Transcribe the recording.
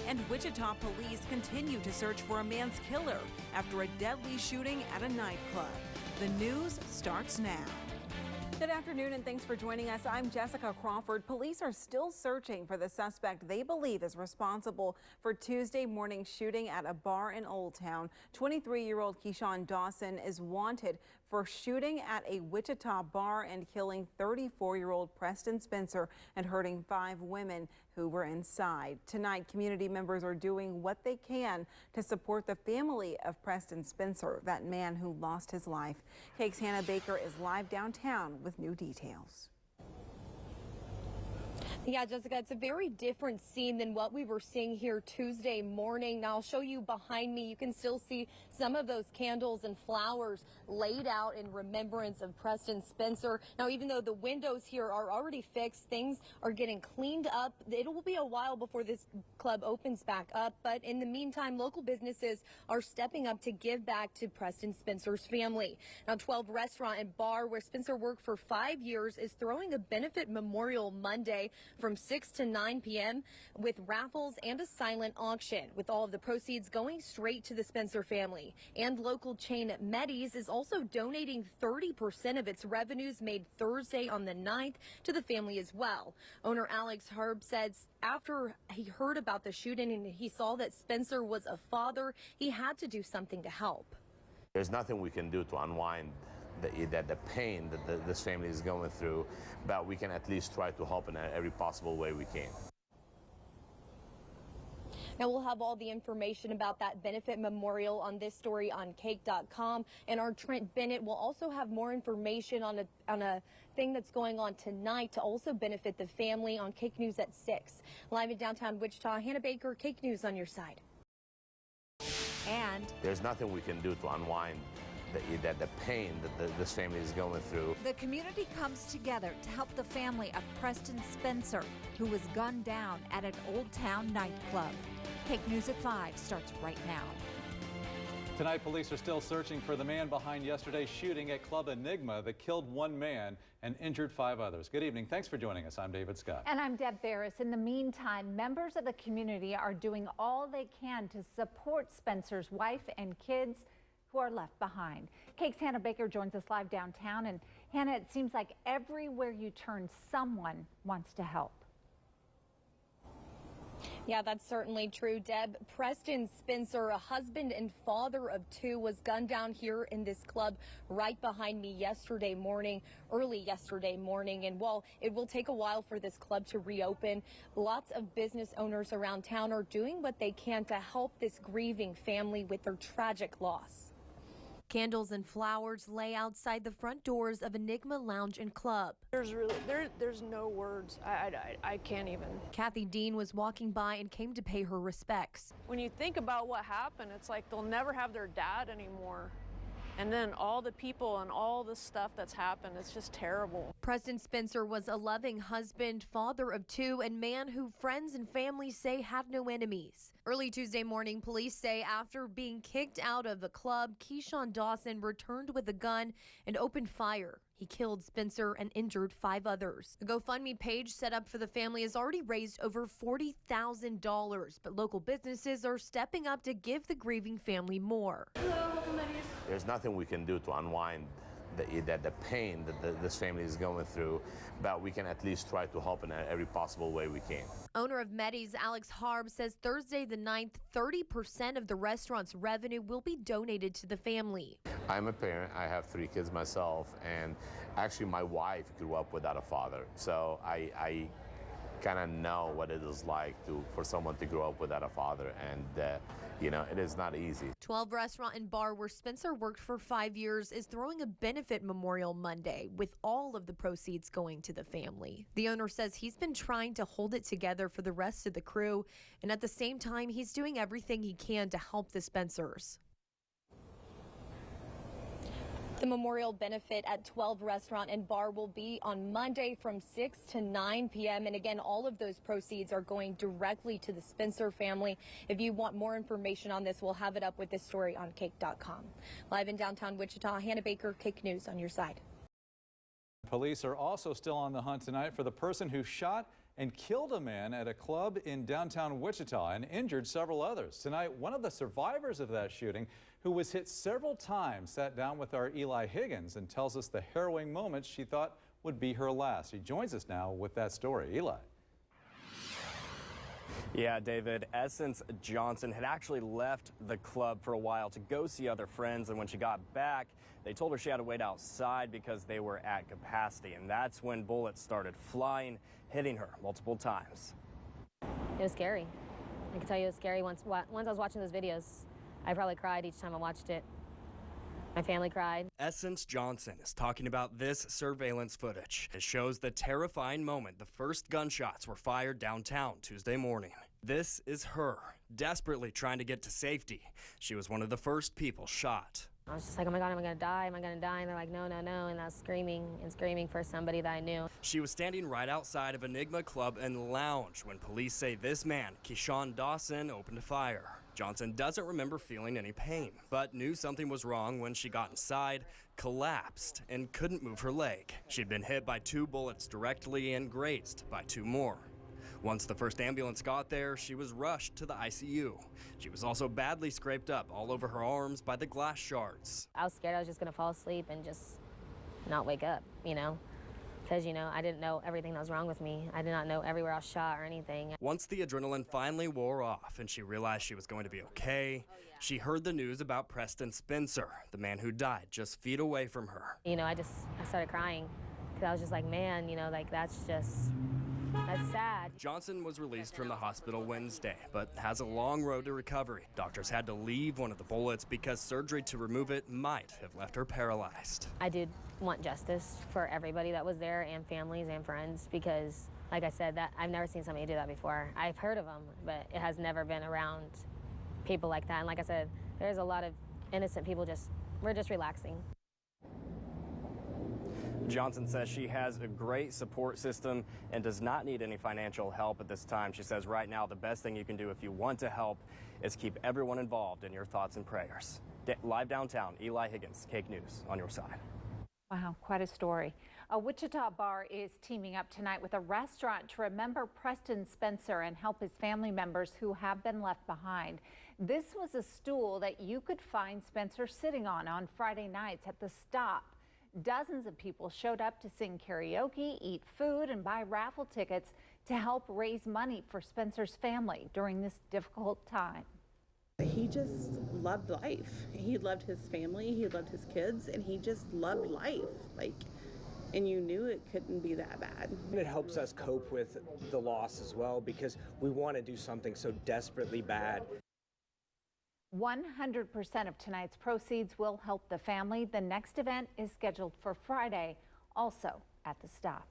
And Wichita police continue to search for a man's killer after a deadly shooting at a nightclub. The news starts now. Good afternoon and thanks for joining us. I'm Jessica Crawford. Police are still searching for the suspect they believe is responsible for Tuesday morning shooting at a bar in Old Town. 23-year-old Keyshawn Dawson is wanted for shooting at a Wichita bar and killing 34-year-old Preston Spencer and hurting 5 women who were inside. Tonight, community members are doing what they can to support the family of Preston Spencer, that man who lost his life. KAKE's Hannah Baker is live downtown with new details. Yeah, Jessica, it's a very different scene than what we were seeing here Tuesday morning. Now, I'll show you behind me. You can still see some of those candles and flowers laid out in remembrance of Preston Spencer. Now, even though the windows here are already fixed, things are getting cleaned up. It will be a while before this club opens back up. But in the meantime, local businesses are stepping up to give back to Preston Spencer's family. Now, 12 Restaurant and Bar, where Spencer worked for 5 years, is throwing a benefit memorial Monday from 6 to 9 p.m. with raffles and a silent auction, with all of the proceeds going straight to the Spencer family. And local chain Meddy's is also donating 30% of its revenues made Thursday on the 9th to the family as well. Owner Alex Herb says after he heard about the shooting and he saw that Spencer was a father, he had to do something to help. There's nothing we can do to unwind the pain that this family is going through, but we can at least try to help in every possible way we can. Now, we'll have all the information about that benefit memorial on this story on KAKE.com, and our Trent Bennett will also have more information on a thing that's going on tonight to also benefit the family on KAKE News at 6. Live in downtown Wichita, Hannah Baker, KAKE News on your side. And there's nothing we can do to unwind the pain that this family is going through. The community comes together to help the family of Preston Spencer, who was gunned down at an Old Town nightclub. KAKE News at 5 starts right now. Tonight, police are still searching for the man behind yesterday's shooting at Club Enigma that killed 1 man and injured 5 others. Good evening. Thanks for joining us. I'm David Scott. And I'm Deb Barris. In the meantime, members of the community are doing all they can to support Spencer's wife and kids who are left behind. KAKE's Hannah Baker joins us live downtown. And Hannah, it seems like everywhere you turn, someone wants to help. Yeah, that's certainly true, Deb. Preston Spencer, a husband and father of 2, was gunned down here in this club right behind me early yesterday morning. And while it will take a while for this club to reopen, lots of business owners around town are doing what they can to help this grieving family with their tragic loss. Candles and flowers lay outside the front doors of Enigma Lounge and Club. There's no words. I can't even. Kathy Dean was walking by and came to pay her respects. When you think about what happened, it's like they'll never have their dad anymore. And then all the people and all the stuff that's happened, it's just terrible. Preston Spencer was a loving husband, father of 2, and man who friends and family say had no enemies. Early Tuesday morning, police say after being kicked out of the club, Keyshawn Dawson returned with a gun and opened fire. He killed Spencer and injured 5 others. The GoFundMe page set up for the family has already raised over $40,000, but local businesses are stepping up to give the grieving family more. There's nothing we can do to unwind the pain that this family is going through, but we can at least try to help in every possible way we can. Owner of Meddy's, Alex Herb, says Thursday the 9th, 30% of the restaurant's revenue will be donated to the family. I'm a parent. I have 3 kids myself, and actually my wife grew up without a father, so I kind of know what it is like for someone to grow up without a father, and it is not easy. 12 Restaurant and Bar, where Spencer worked for 5 years, is throwing a benefit memorial Monday, with all of the proceeds going to the family. The owner says he's been trying to hold it together for the rest of the crew, and at the same time, he's doing everything he can to help the Spencers. The memorial benefit at 12 Restaurant and Bar will be on Monday from 6 to 9 p.m. And again, all of those proceeds are going directly to the Spencer family. If you want more information on this, we'll have it up with this story on KAKE.com. Live in downtown Wichita, Hannah Baker, KAKE News on your side. Police are also still on the hunt tonight for the person who shot and killed a man at a club in downtown Wichita and injured several others. Tonight, one of the survivors of that shooting, who was hit several times, sat down with our Eli Higgins and tells us the harrowing moments she thought would be her last. He joins us now with that story. Eli. Yeah, David, Essence Johnson had actually left the club for a while to go see other friends, and when she got back, they told her she had to wait outside because they were at capacity, and that's when bullets started flying, hitting her multiple times. It was scary. I can tell you it was scary. Once I was watching those videos, I probably cried each time I watched it. My family cried. Essence Johnson is talking about this surveillance footage. It shows the terrifying moment the first gunshots were fired downtown Tuesday morning. This is her, desperately trying to get to safety. She was one of the first people shot. I was just like, oh my God, am I gonna die? Am I gonna die? And they're like, no, no, no. And I was screaming and screaming for somebody that I knew. She was standing right outside of Enigma Club and Lounge when police say this man, Keyshawn Dawson, opened fire. Johnson doesn't remember feeling any pain, but knew something was wrong when she got inside, collapsed, and couldn't move her leg. She'd been hit by 2 bullets directly and grazed by 2 more. Once the first ambulance got there, she was rushed to the ICU. She was also badly scraped up all over her arms by the glass shards. I was scared I was just gonna fall asleep and just not wake up, because, I didn't know everything that was wrong with me. I did not know everywhere I was shot or anything. Once the adrenaline finally wore off and she realized she was going to be okay, she heard the news about Preston Spencer, the man who died just feet away from her. I started crying because I was just like, man, that's sad. Johnson was released from the hospital Wednesday, but has a long road to recovery. Doctors had to leave one of the bullets because surgery to remove it might have left her paralyzed. I did want justice for everybody that was there, and families and friends, because, like I said, that I've never seen somebody do that before. I've heard of them, but it has never been around people like that. And like I said, there's a lot of innocent people we're just relaxing. Johnson says she has a great support system and does not need any financial help at this time. She says right now the best thing you can do if you want to help is keep everyone involved in your thoughts and prayers. Live downtown, Eli Higgins, Cake News, on your side. Wow, quite a story. A Wichita bar is teaming up tonight with a restaurant to remember Preston Spencer and help his family members who have been left behind. This was a stool that you could find Spencer sitting on Friday nights at the Stop. Dozens of people showed up to sing karaoke, eat food, and buy raffle tickets to help raise money for Spencer's family during this difficult time. He just loved life. He loved his family, he loved his kids, and he just loved life. And you knew it couldn't be that bad. And it helps us cope with the loss as well, because we want to do something so desperately bad. 100% of tonight's proceeds will help the family. The next event is scheduled for Friday, also at the Stop.